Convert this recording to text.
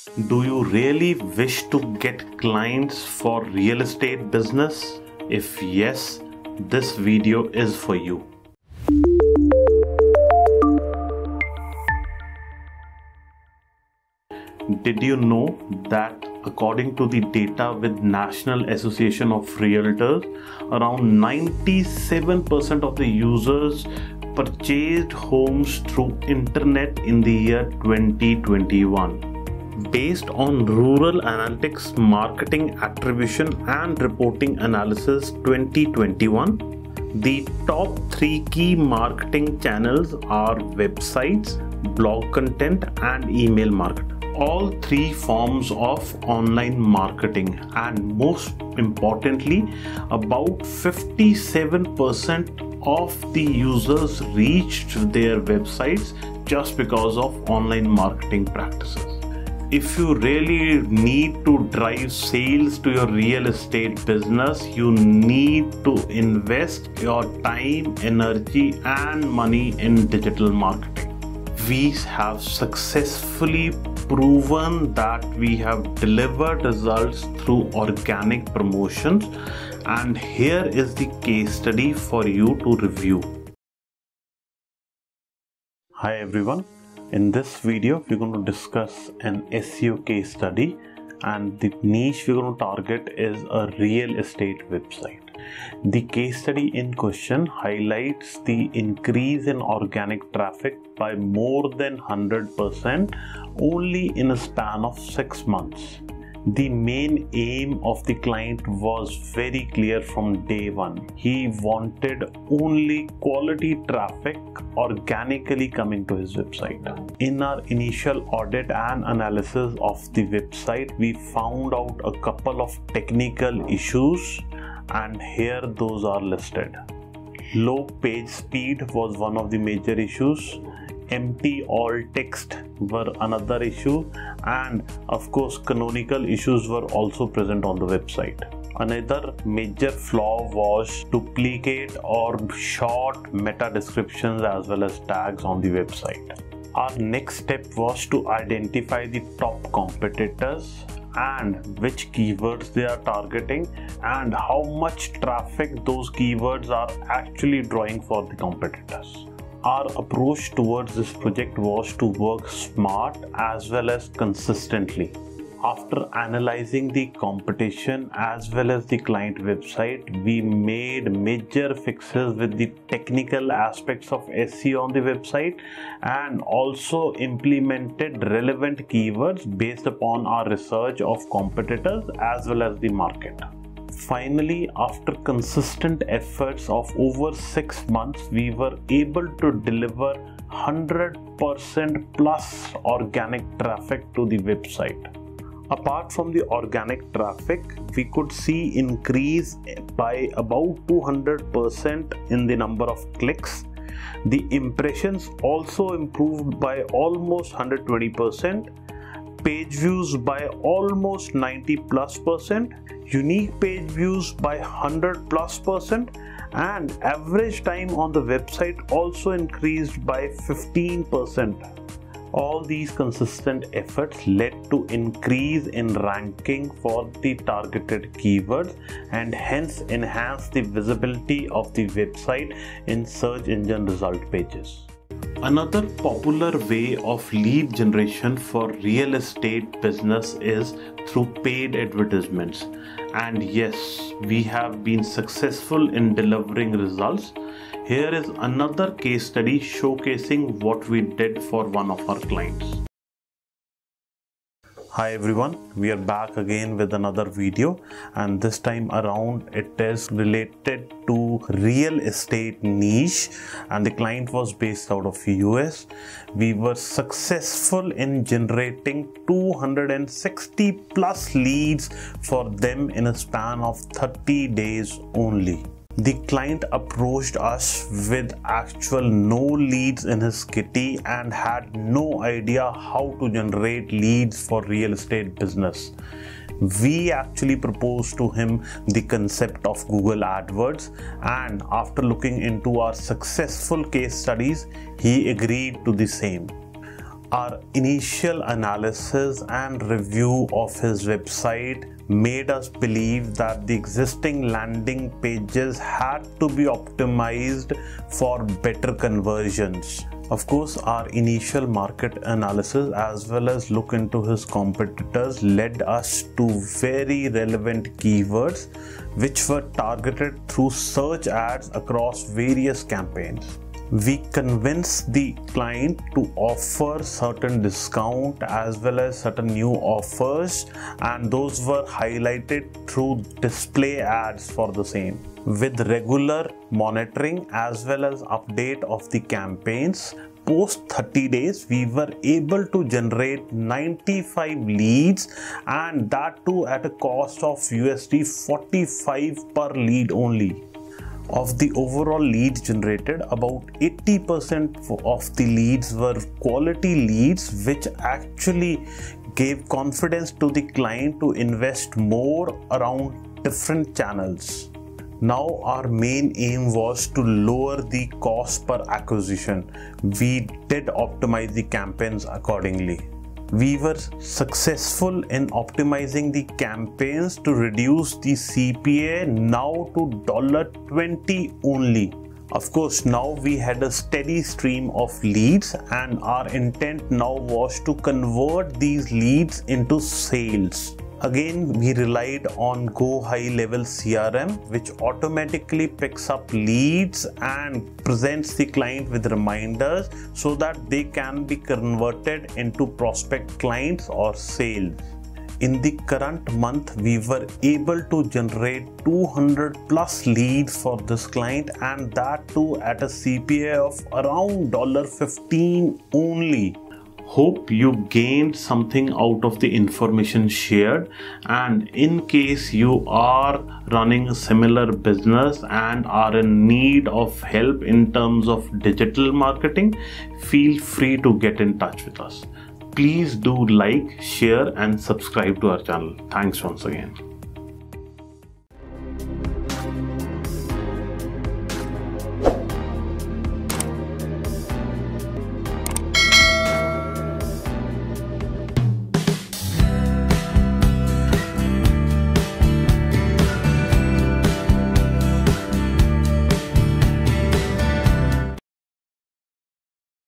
Do you really wish to get clients for real estate business? If yes, this video is for you. Did you know that according to the data with National Association of Realtors, around 97% of the users purchased homes through internet in the year 2021? Based on Rural Analytics Marketing Attribution and Reporting Analysis 2021, the top 3 key marketing channels are websites, blog content, and email marketing. All 3 forms of online marketing, and most importantly, about 57% of the users reached their websites just because of online marketing practices. If you really need to drive sales to your real estate business, you need to invest your time, energy, and money in digital marketing. We have successfully proven that we have delivered results through organic promotions, and here is the case study for you to review. Hi everyone, in this video we're going to discuss an SEO case study, and the niche we're going to target is a real estate website. The case study in question highlights the increase in organic traffic by more than 100% only in a span of 6 months. The main aim of the client was very clear from day one. He wanted only quality traffic organically coming to his website. In our initial audit and analysis of the website, we found out a couple of technical issues, and here those are listed. Low page speed was one of the major issues. Empty alt text were another issue, and of course canonical issues were also present on the website. Another major flaw was duplicate or short meta descriptions as well as tags on the website. Our next step was to identify the top competitors and which keywords they are targeting and how much traffic those keywords are actually drawing for the competitors. Our approach towards this project was to work smart as well as consistently. After analyzing the competition as well as the client website, we made major fixes with the technical aspects of SEO on the website and also implemented relevant keywords based upon our research of competitors as well as the market. Finally, after consistent efforts of over 6 months, we were able to deliver 100% plus organic traffic to the website. Apart from the organic traffic, we could see increase by about 200% in the number of clicks. The impressions also improved by almost 120%. Page views by almost 90+%, unique page views by 100+%, and average time on the website also increased by 15%. All these consistent efforts led to increase in ranking for the targeted keywords and hence enhance the visibility of the website in search engine result pages. Another popular way of lead generation for real estate business is through paid advertisements. And yes, we have been successful in delivering results. Here is another case study showcasing what we did for one of our clients. Hi everyone, we are back again with another video, and this time around it is related to real estate niche, and the client was based out of US. We were successful in generating 260 plus leads for them in a span of 30 days only. The client approached us with actual no leads in his kitty and had no idea how to generate leads for real estate business. We actually proposed to him the concept of Google AdWords, and after looking into our successful case studies, he agreed to the same. Our initial analysis and review of his website made us believe that the existing landing pages had to be optimized for better conversions. Of course, our initial market analysis as well as look into his competitors led us to very relevant keywords which were targeted through search ads across various campaigns. We convinced the client to offer certain discount as well as certain new offers, and those were highlighted through display ads for the same. With regular monitoring as well as update of the campaigns, post 30 days we were able to generate 95 leads, and that too at a cost of USD 45 per lead only. Of the overall leads generated, about 80% of the leads were quality leads, which actually gave confidence to the client to invest more around different channels. Now our main aim was to lower the cost per acquisition. We did optimize the campaigns accordingly. We were successful in optimizing the campaigns to reduce the CPA now to $20 only. Of course, now we had a steady stream of leads, and our intent now was to convert these leads into sales. Again, we relied on Go High Level CRM, which automatically picks up leads and presents the client with reminders so that they can be converted into prospect clients or sales. In the current month, we were able to generate 200 plus leads for this client, and that too at a CPA of around $15 only. Hope you gained something out of the information shared, and in case you are running a similar business and are in need of help in terms of digital marketing, feel free to get in touch with us. Please do like, share and subscribe to our channel. Thanks once again.